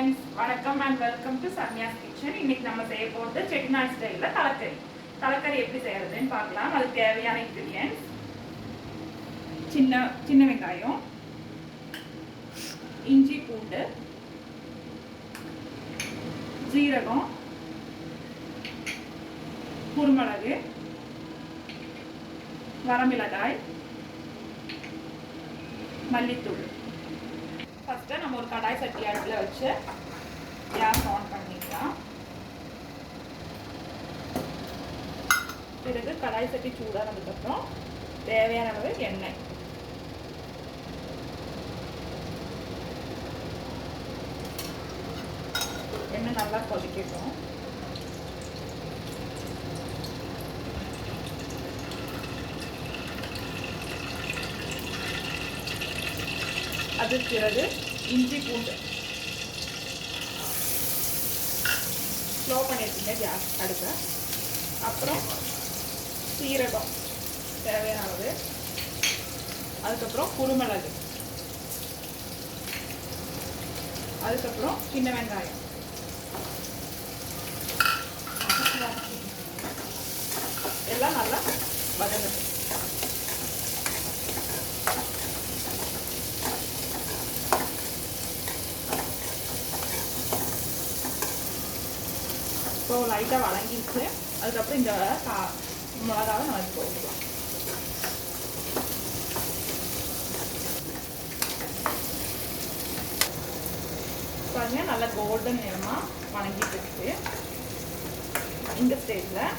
friends, வணக்கம் and welcome to Samya's kitchen. இன்னைக்கு நம்ம செய்ய போறது செட்டிநாடு ஸ்டைல்ல தலக்கறி. தலக்கறி எப்படி செய்யறதுன்னு பார்க்கலாம். அதுக்கு தேவையான ingredients சின்ன வெங்காயம், இஞ்சி பூண்டு, ஜீரகம், குருமிளகு, வரமிளகாய், மல்லித்தூள். ஃபர்ஸ்ட் நம்ம ஒரு கடாய் சட்டி அடுப்புல வச்சு கேஸ் ஆன் பண்ணிக்கலாம். பிறகு கடாய் சட்டி சூடானதுக்கு அப்புறம் தேவையான அளவு எண்ணெய், எண்ணெய் நல்லா கொதிக்கட்டும். அதுக்கு பிறகு இஞ்சி பூண்டு ஸ்லோ பண்ணியிருக்கீங்க கேஸ் அடுப்பை. அப்புறம் சீரகம் தேவையான அளவு, அதுக்கப்புறம் குருமிளகு, அதுக்கப்புறம் சின்ன வெங்காயம், எல்லாம் நல்லா வதங்கட்டும். இப்போ லைட்டாக வதங்கிடுச்சு. அதுக்கப்புறம் இந்த மிளகாவை நம்ம போட்டுக்கலாம். பாருங்க, நல்லா கோல்டன் நிறமாக வதங்கிட்டு இருக்கு. இந்த ஸ்டேஜில்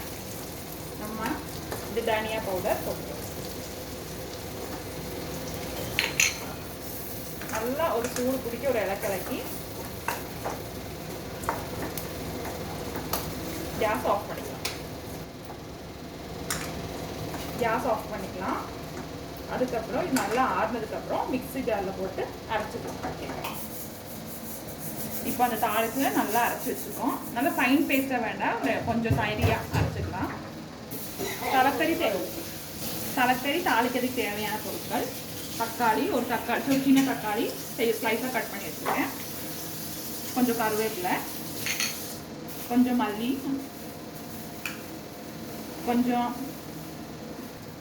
நம்ம இந்த தனியா பவுடர் போட்டுக்கலாம். நல்லா ஒரு சூடு பிடிக்க ஒரு இலக்கலக்கி கேஸ் ஆஃப் பண்ணிக்கலாம். அதுக்கப்புறம் இது நல்லா ஆறுனதுக்கப்புறம் மிக்ஸி ஜாரில் போட்டு அரைச்சிக்கலாம். இப்போ அந்த தாளிச்சில் நல்லா அரைச்சி வச்சுருக்கோம். நல்லா ஃபைன் பேஸ்ட்டாக வேண்டாம், கொஞ்சம் தயிரியாக அரைச்சிக்கலாம். தலைக்கறி தாளிக்கிறதுக்கு தேவையான பொருட்கள்: தக்காளி, ஒரு சின்ன தக்காளி ஸ்லைஸாக கட் பண்ணி வச்சுருக்கேன், கொஞ்சம் கருவேப்பிலை, கொஞ்சம் மல்லி, கொஞ்சம்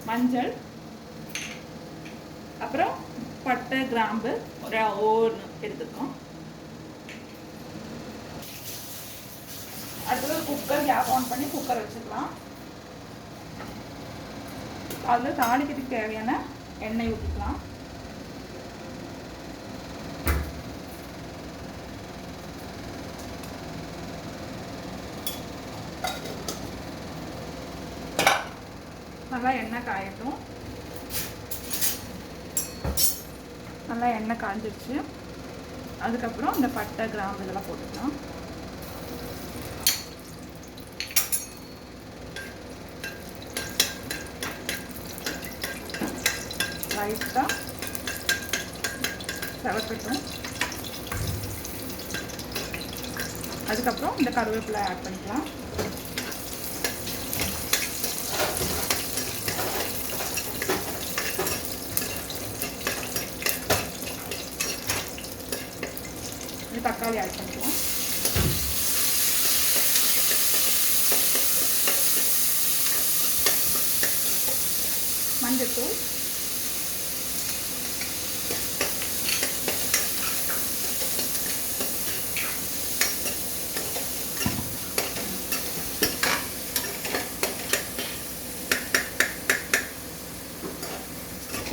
மஞ்சள், அப்புறம் பட்டை கிராம்பு ஒரு எடுத்துக்கோம். அடுத்தது குக்கர் கேஸ் ஆன் பண்ணி குக்கர் வச்சுக்கலாம். அதில் தாளிக்கிறதுக்கு தேவையான எண்ணெய் ஊற்றிக்கலாம். நல்லா எண்ணெய் காயட்டும். நல்லா எண்ணெய் காய்ஞ்சிடுச்சு. அதுக்கப்புறம் இந்த பட்டை கிராம்பு இதெல்லாம் போட்டுக்கலாம். லைட்டாக செவக்கட்டும். அதுக்கப்புறம் இந்த கருவேப்பிலை ஆட் பண்ணிக்கலாம். தக்காளி ஆட் பண்ணிக்கலாம். மஞ்சத்தூள்,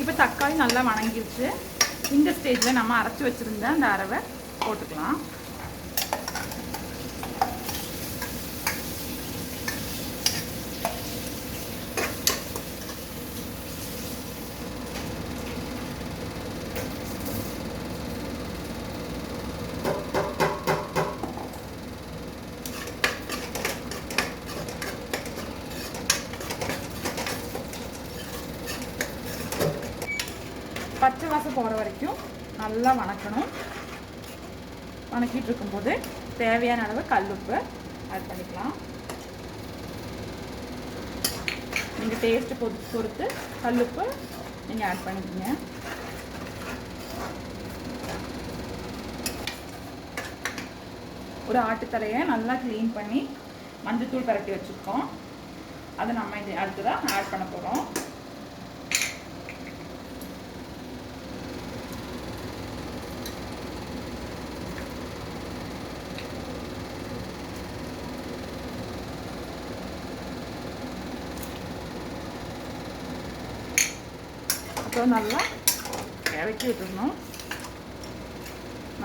இப்போ தக்காளி நல்லா வணங்கிருச்சு. இந்த ஸ்டேஜில் நம்ம அரைச்சி வச்சுருந்த அந்த அரவை போட்டுக்கலாம். பச்சை வாசம் போகிற வரைக்கும் நல்லா வணக்கணும். வணக்கிட்டு இருக்கும்போது தேவையான அளவு கல்லுப்பு ஆட் பண்ணிக்கலாம். நீங்கள் டேஸ்ட்டு பொறுத்து கல்லுப்பு நீங்கள் ஆட் பண்ணிக்கோங்க. ஒரு ஆட்டுத்தலையை நல்லா க்ளீன் பண்ணி மஞ்சத்தூள் பரட்டி வச்சுருக்கோம். அதை நம்ம இது அடுத்ததாக ஆட் பண்ண போகிறோம். அப்புறம் நல்லா இறக்கி விட்டுடணும்.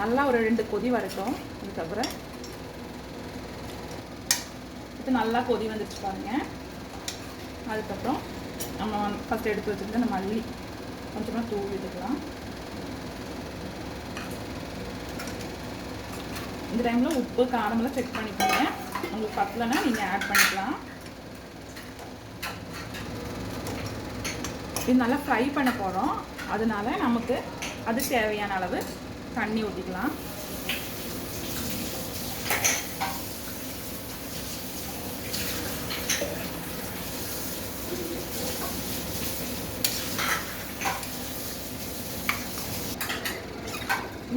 நல்லா ஒரு 2 கொதி வரட்டும். அதுக்கப்புறம் இது நல்லா கொதி வந்துடுச்சு பாருங்க. அதுக்கப்புறம் நம்ம ஃபஸ்ட் எடுத்து வச்சுருந்த நம்ம மல்லி கொஞ்சமாக தூவி விட்டுக்கலாம். இந்த டைமில் உப்பு காரமெல்லாம் செக் பண்ணிக்கோங்க. உங்களுக்கு பத்தலைன்னா நீங்கள் ஆட் பண்ணிக்கலாம். இது நல்லா ஃப்ரை பண்ண போகிறோம். அதனால நமக்கு அது தேவையான அளவு தண்ணி ஊற்றிக்கலாம்.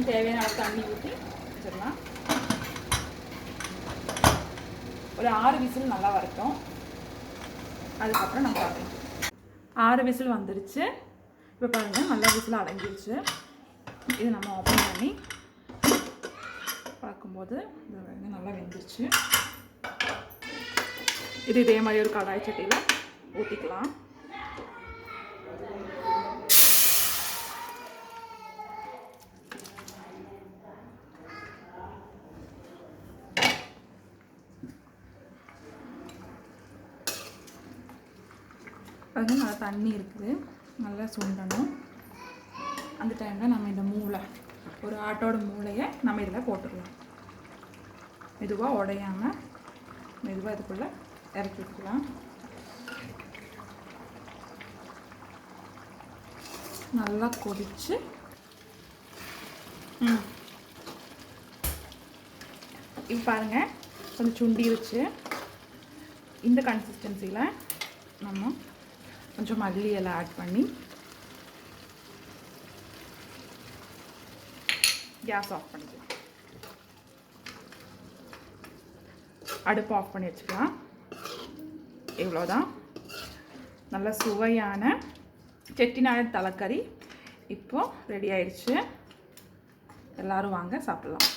தேவையான அளவு தண்ணி ஊற்றி வச்சிடலாம். ஒரு 6 விசில் நல்லா வரட்டும். அதுக்கப்புறம் நம்ம பார்க்கலாம். 6 விசில் வந்துடுச்சு. இப்போ பாருங்கள், நல்லா விசில் அடங்கிடுச்சு. இது நம்ம ஓப்பன் பண்ணி பார்க்கும்போது இது நல்லா வெந்துருச்சு. இது இதே மாதிரி ஒரு கடாய் சட்டியில் ஊற்றிக்கலாம். அது நல்லா தண்ணி இருக்குது, நல்லா சுண்டணும். அந்த டைமில் நம்ம இந்த மூளை, ஒரு ஆட்டோட மூளையை நம்ம இதில் போட்டுக்கலாம். மெதுவாக உடையாமல் மெதுவாக இதுக்குள்ளே இறக்கி விட்டுக்கலாம். நல்லா கொதிச்சு இப்போ பாருங்கள், கொஞ்சம் சுண்டிருச்சு. இந்த கன்சிஸ்டன்சியில் நம்ம கொஞ்சம் மல்லி எல்லாம் ஆட் பண்ணி கேஸ் ஆஃப் பண்ணிக்கலாம். அடுப்பு ஆஃப் பண்ணி வச்சுக்கலாம். இவ்வளோதான். நல்ல சுவையான செட்டிநாடு தலக்கறி இப்போ ரெடி ஆயிடுச்சு. எல்லோரும் வாங்க சாப்பிட்லாம்.